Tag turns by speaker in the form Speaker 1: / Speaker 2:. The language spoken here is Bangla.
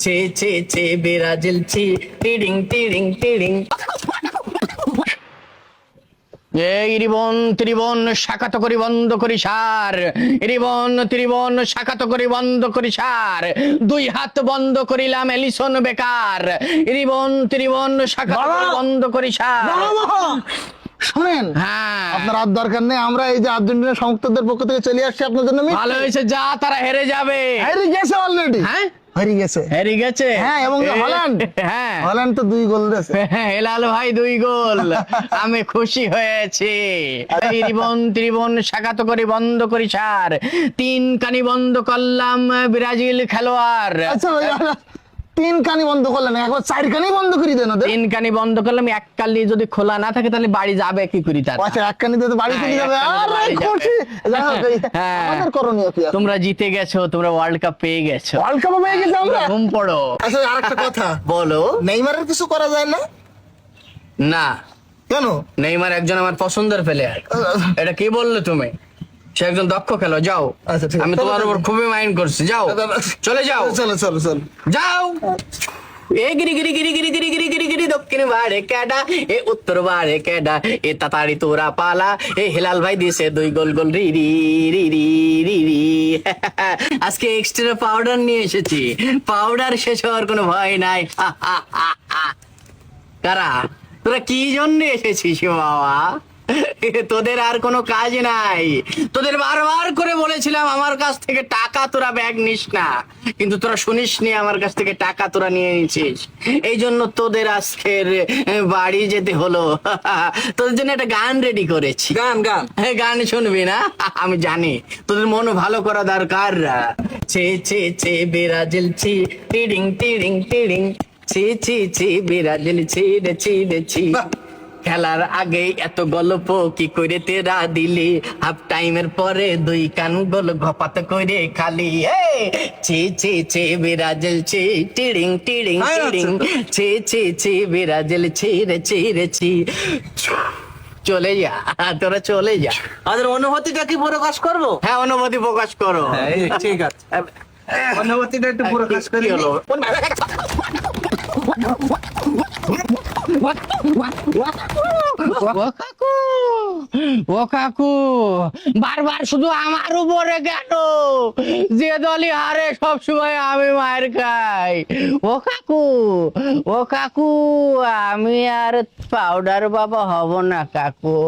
Speaker 1: ছে ছে ছে ব্রাজিল ছি টিডিং টিডিং টিডিং। এই রিবন ত্রিবন শাখাত করি বন্ধ করি সার, রিবন ত্রিবন শাখাত করি বন্ধ করি সার, দুই হাত বন্ধ করিলাম এলিসন বেকার, রিবন ত্রিবন শাখাত করি বন্ধ করি সার।
Speaker 2: শোনেন,
Speaker 1: হ্যাঁ
Speaker 2: আপনার আর দরকার নেই, আমরা এই যে আর্জেন্টিনা সমর্থকদের পক্ষ থেকে চলে আসছি আপনার জন্য।
Speaker 1: ভালো হয়েছে, যা তারা হেরে যাবে।
Speaker 2: হেরে গেছে অলরেডি।
Speaker 1: হ্যাঁ
Speaker 2: হেরে গেছে।
Speaker 1: হেরে গেছে।
Speaker 2: হ্যাঁ, এবং হল্যান্ড,
Speaker 1: হ্যাঁ
Speaker 2: হল্যান্ড তো 2 গোল দিয়েছে।
Speaker 1: হেলাল ভাই 2 গোল, আমি খুশি হয়েছি। এই রিবন ত্রিবন শাখাত করি বন্ধ করি সার, 3 কানি বন্ধ করলাম ব্রাজিল খেলোয়াড়।
Speaker 2: আচ্ছা ভাই, 3 কানি বন্ধ করলেন, একবার 4 কানি বন্ধ করে দেন ওদের।
Speaker 1: 3 কানি বন্ধ করলাম, 1 কানি যদি খোলা না থাকে তাহলে বাড়ি যাবে কি করি তার?
Speaker 2: আচ্ছা, 1 কানি দিয়ে বাড়ি চলে যাবে। আরে খুশি। যাই হোক, আমাদের করণীয় কি আছে?
Speaker 1: তোমরা জিতে গেছো, তোমরা ওয়ার্ল্ড কাপ পেয়ে গেছো।
Speaker 2: ওয়ার্ল্ড কাপ পেয়ে গেছি আমরা।
Speaker 1: ঘুম পড়ো।
Speaker 2: আচ্ছা, আরেকটা কথা
Speaker 1: বলো।
Speaker 2: নেইমারের কিছু করা যায় না?
Speaker 1: না,
Speaker 2: কেন?
Speaker 1: নেইমার একজন আমার পছন্দের প্লেয়ার। এটা কি বললে তুমি? সে একজন দক্ষ খেলো। যাও,
Speaker 2: আচ্ছা, ঠিক আছে।
Speaker 1: আমি তোমার উপর খুবই মাইন্ড করছি। যাও, চলে যাও,
Speaker 2: চলো চলো চলো।
Speaker 1: যাও। এ গিরি গিরি গিরি গিরি গিরি গিরি গিরি গিরি দক্ষিণ বাড়ে ক্যাডা, এ উত্তর বাড়ে ক্যাডা, এ তাতাড়ি তোরা পালা, এ হেলাল ভাই দিছে 2 গোল গোল রি রি রি রি রি রি। আজকে এক্সট্রা পাউডার নিয়ে এসেছি, পাউডার শেষ হওয়ার কোনো ভয় নাই। কারা তোরা কি জন্য এসেছিস বাবা? তোদের আর কোনো কাজ নাই। তোদের বারবার করে বলেছিলাম আমার কাছ থেকে টাকা তোরা ব্যাগ নিস না, কিন্তু তোরা শুনিস নি, আমার কাছ থেকে টাকা তোরা নিয়ে নিছিস। এই জন্য তোদের আজকের বাড়ি যেতে হলো। তোদের জন্য একটা গান রেডি করেছি।
Speaker 2: গান গান
Speaker 1: গান শুনবি না? আমি জানি তোদের মন ভালো করা দরকার। ছে ছে ছে ব্রাজিল ছি টিডিং টিডিং টিডিং, ছি ছি ছি ব্রাজিল ছি রে ছি রে ছি। খেলার আগে এত গল্প কি করে তেরা দিলি, হাফ টাইমের পরে 2 কান গোল ঘপাত করে খালি। ছি ছি ছি ব্রাজিল ছি টিডিং টিডিং টিডিং, ছি ছি ছি ব্রাজিল ছি রে ছি রে ছি। চলে যা, তোরা চলে যা।
Speaker 3: আমাদের অনুভূতিটা কি প্রকাশ করবো?
Speaker 1: হ্যাঁ, অনুভূতি প্রকাশ করো।
Speaker 3: ঠিক আছে, অনুভূতিটা একটু প্রকাশ করি।
Speaker 1: কি হলো? ও কাকু, বারবার শুধু আমার উপরে কেন? যে দলই হারে সব সময় আমি মার খাই। ও কাকু, ও কাকু, আমি আর পাউডার বাবা হব না কাকু।